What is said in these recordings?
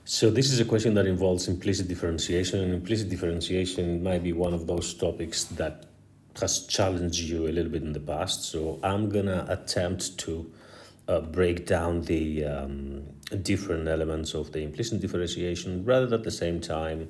So this is a question that involves implicit differentiation, and implicit differentiation might be one of those topics that has challenged you a little bit in the past. So I'm gonna attempt to break down the different elements of the implicit differentiation, rather at the same time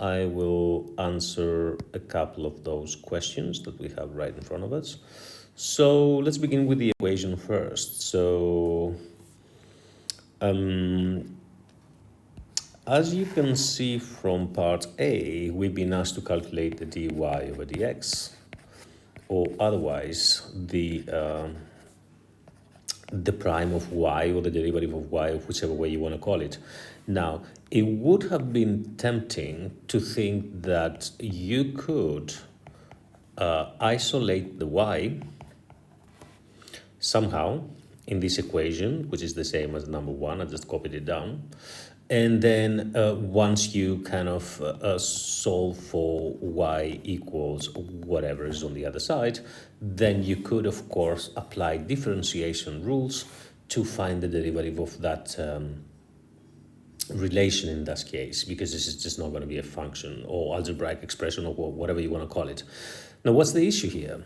I will answer a couple of those questions that we have right in front of us. So let's begin with the equation first. So as you can see from part A, we've been asked to calculate the dy over dx, or otherwise the prime of y, or the derivative of y, of whichever way you want to call it. Now, it would have been tempting to think that you could isolate the y somehow in this equation, which is the same as number 1. I just copied it down. And then once you kind of solve for y equals whatever is on the other side, then you could, of course, apply differentiation rules to find the derivative of that relation in this case, because this is just not going to be a function or algebraic expression or whatever you want to call it. Now, what's the issue here?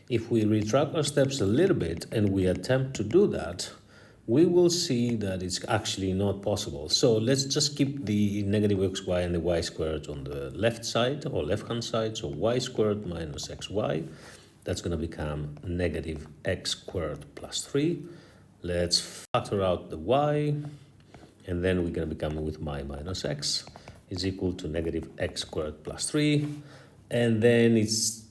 If we retract our steps a little bit and we attempt to do that, we will see that it's actually not possible. So let's just keep the negative xy and the y squared on the left side or left-hand side. So y squared minus xy, that's going to become negative x squared plus 3. Let's factor out the y, and then we're going to become with y minus x is equal to negative x squared plus 3. And then it's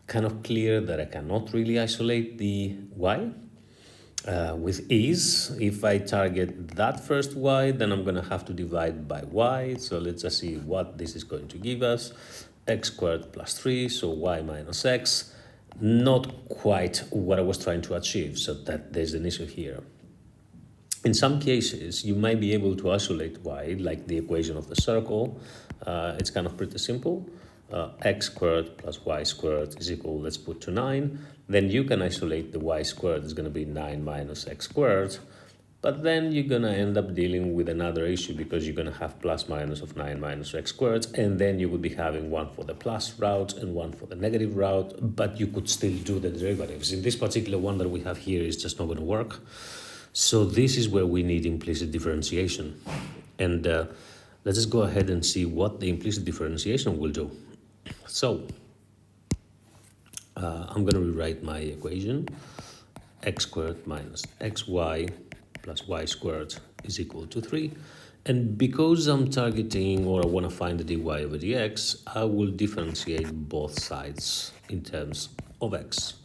kind of clear that I cannot really isolate the y with ease. If I target that first y, then I'm going to have to divide by y. So let's just see what this is going to give us. X squared plus 3, so y minus x. Not quite what I was trying to achieve, so that there's an issue here. In some cases, you might be able to isolate y, like the equation of the circle. It's kind of pretty simple. X squared plus y squared is equal, let's put to 9. Then you can isolate the y squared, is going to be 9 minus x squared. But then you're going to end up dealing with another issue, because you're going to have plus minus of 9 minus x squared, and then you would be having one for the plus route and one for the negative route, but you could still do the derivatives. In this particular one that we have here is just not going to work. So this is where we need implicit differentiation. And let's just go ahead and see what the implicit differentiation will do. So I'm going to rewrite my equation. X squared minus xy plus y squared is equal to 3. And because I'm targeting, or I want to find the dy over dx, I will differentiate both sides in terms of x.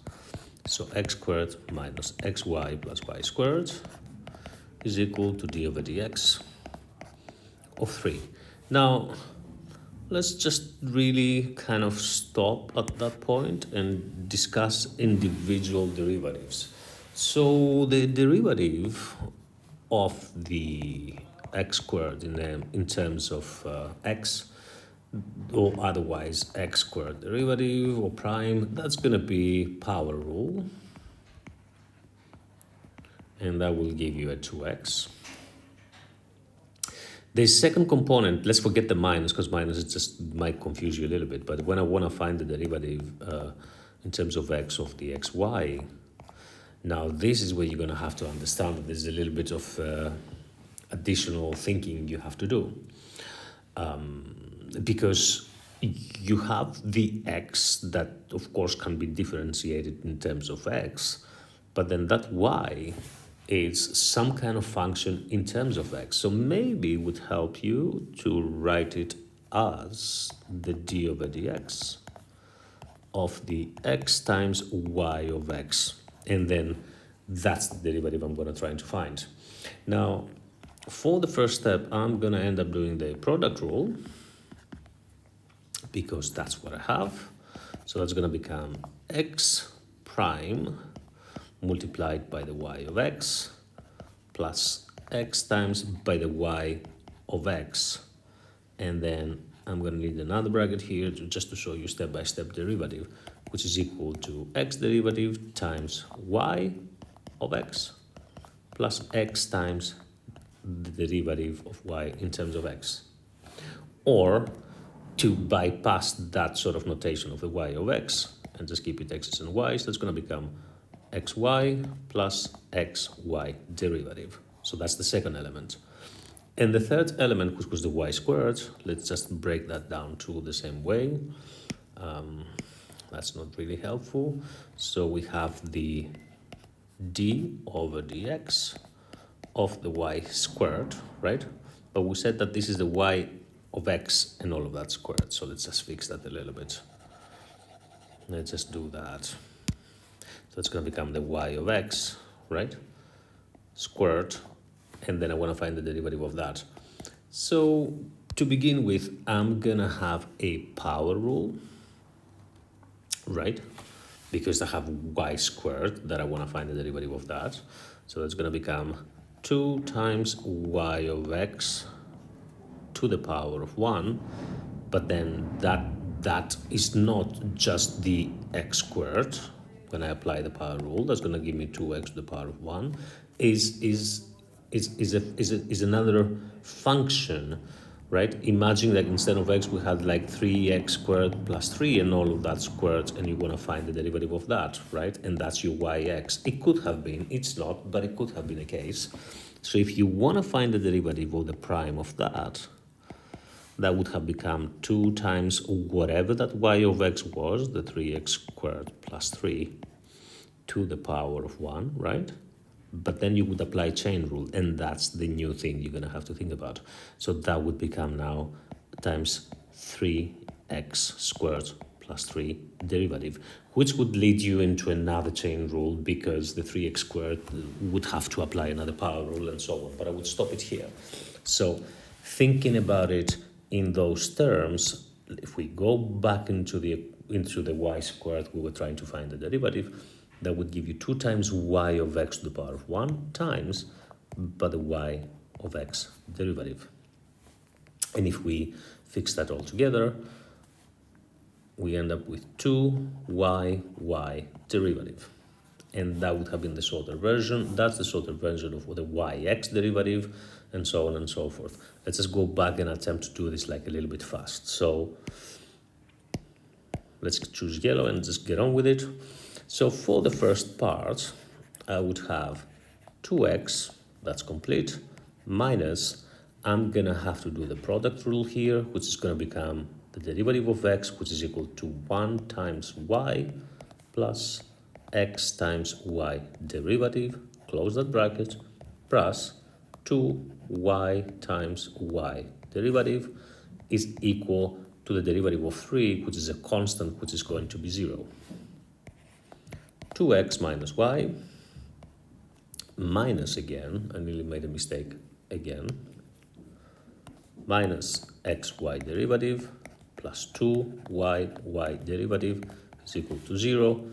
So x squared minus xy plus y squared is equal to d over dx of 3. Now, let's just really kind of stop at that point and discuss individual derivatives. So the derivative of the x squared in terms of x, or otherwise x squared derivative or prime, that's going to be power rule, and that will give you a 2x. The second component, let's forget the minus, because minus is just might confuse you a little bit, but when I want to find the derivative in terms of x of the xy, now this is where you're going to have to understand that there's a little bit of additional thinking you have to do. Because you have the x that, of course, can be differentiated in terms of x, but then that y is some kind of function in terms of x. So maybe it would help you to write it as the d over dx of the x times y of x. And then that's the derivative I'm going to try to find. Now, for the first step, I'm going to end up doing the product rule, because that's what I have. So that's going to become x prime multiplied by the y of x plus x times by the y of x. And then I'm going to need another bracket here just to show you step-by-step derivative, which is equal to x derivative times y of x plus x times the derivative of y in terms of x. Or to bypass that sort of notation of the y of x and just keep it x's and y's, that's going to become xy plus xy derivative. So that's the second element. And the third element, which was the y squared, let's just break that down to the same way. That's not really helpful. So we have the d over dx of the y squared, right? But we said that this is the y of x and all of that squared. So let's just fix that a little bit. Let's just do that. So it's going to become the y of x, right? Squared. And then I want to find the derivative of that. So to begin with, I'm going to have a power rule, right? Because I have y squared that I want to find the derivative of that. So it's going to become 2 times y of x to the power of 1. But then that is not just the x squared. When I apply the power rule, that's going to give me 2x to the power of 1. Is another function, right? Imagine that instead of x, we had like 3x squared plus 3 and all of that squared, and you want to find the derivative of that, right? And that's your yx. It could have been, it's not, but it could have been a case. So if you want to find the derivative of the prime of that, that would have become 2 times whatever that y of x was, the 3x squared plus 3 to the power of 1, right? But then you would apply chain rule, and that's the new thing you're going to have to think about. So that would become now times 3x squared plus 3 derivative, which would lead you into another chain rule because the 3x squared would have to apply another power rule and so on. But I would stop it here. So thinking about it in those terms, if we go back into the y squared, we were trying to find the derivative, that would give you 2 times y of x to the power of 1 times but the y of x derivative. And if we fix that all together, we end up with 2y derivative. And that would have been the shorter version. That's the shorter version of the yx derivative, and so on and so forth. Let's just go back and attempt to do this like a little bit fast. So let's choose yellow and just get on with it. So for the first part, I would have 2x, that's complete, minus, I'm going to have to do the product rule here, which is going to become the derivative of x, which is equal to 1 times y plus x times y derivative, close that bracket, plus 2y times y derivative is equal to the derivative of 3, which is a constant, which is going to be 0. 2x minus y, minus again, I nearly made a mistake again, minus xy derivative plus 2y derivative is equal to 0.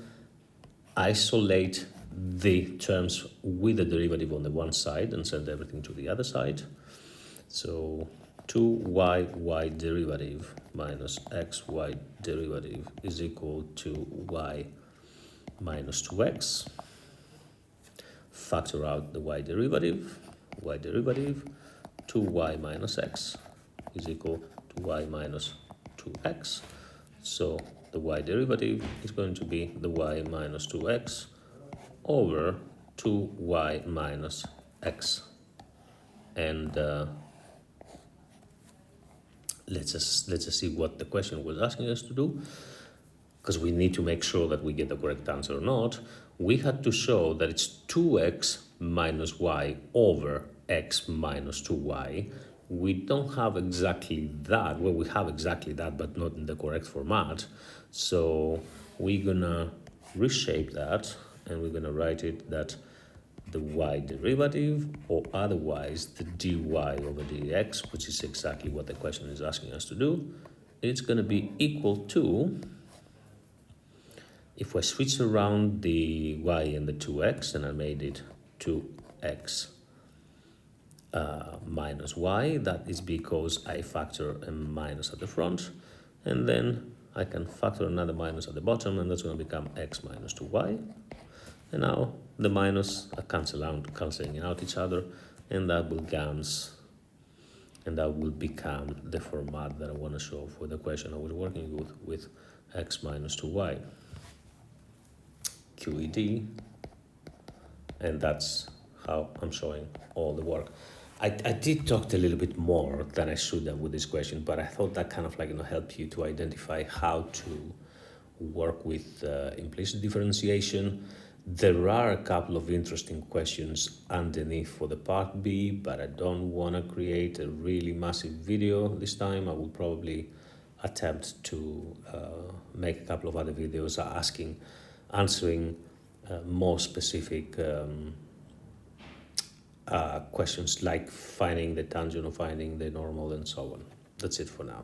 Isolate the terms with the derivative on the one side and send everything to the other side. So 2y derivative minus xy derivative is equal to y minus 2x. Factor out the y derivative, 2y minus x is equal to y minus 2x. So the y derivative is going to be the y minus 2x over 2y minus x. And let's just see what the question was asking us to do, because we need to make sure that we get the correct answer or not. We had to show that it's 2x minus y over x minus 2y. We don't have exactly that. Well, we have exactly that, but not in the correct format. So we're going to reshape that, and we're going to write it that the y derivative, or otherwise the dy over dx, which is exactly what the question is asking us to do, it's going to be equal to, if I switch around the y and the 2x, and I made it 2x minus y, that is because I factor a minus at the front, and then I can factor another minus at the bottom, and that's going to become x minus 2y. And now the minus are cancelling out each other, and that will become the format that I want to show for the question I was working with x minus 2y. QED, and that's how I'm showing all the work. I did talk a little bit more than I should have with this question, but I thought that kind of help you to identify how to work with implicit differentiation. There are a couple of interesting questions underneath for the part B, but I don't want to create a really massive video this time. I will probably attempt to make a couple of other videos answering more specific questions like finding the tangent or finding the normal and so on. That's it for now.